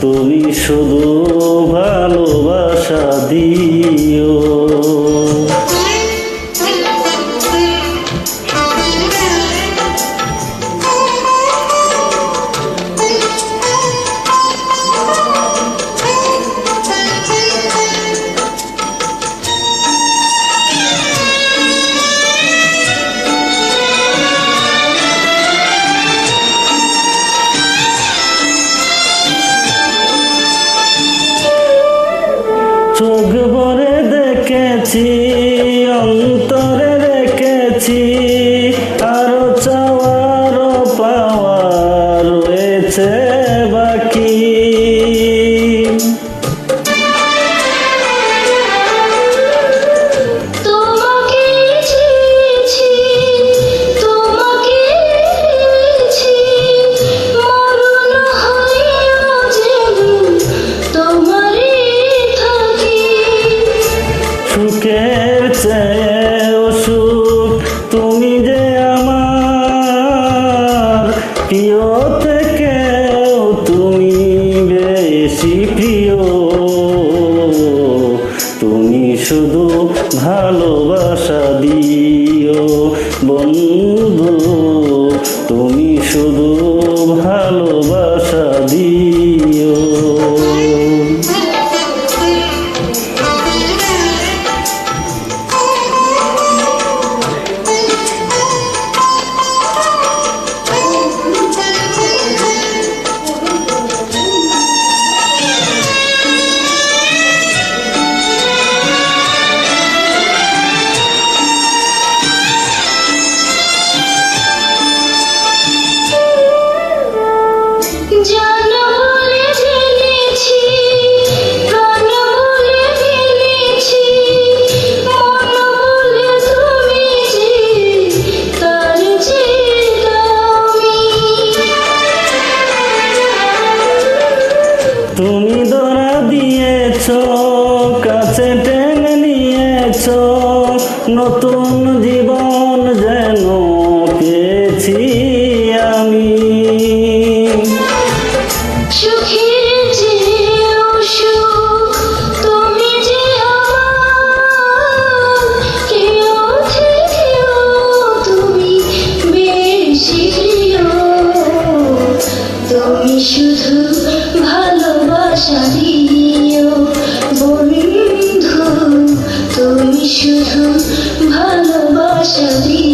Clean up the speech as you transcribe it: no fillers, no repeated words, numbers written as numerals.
তুমি শুধু ভালোবাসা দিও। চোখ ভরে দেখেছি, অন্তরে রেখেছি, আরো চাওয়ার পাওয়ার রয়েছে বাকি। সুখের চেয়েও সুখ তুমি যে আমার, প্রিয় থেকেও তুমি বেশি প্রিয়। তুমি শুধু ভালোবাসা দিও বন্ধু, তুমি শুধু ভালোবাসা দিও। তুমি ধরা দিয়েছ, কাছে টেনে নিয়েছ, নতুন জীবন যেন পেয়েছি আমি। তুমি শুধু ভালোবাসা দিও বন্ধু, তুমি শুধু ভালোবাসা দিও।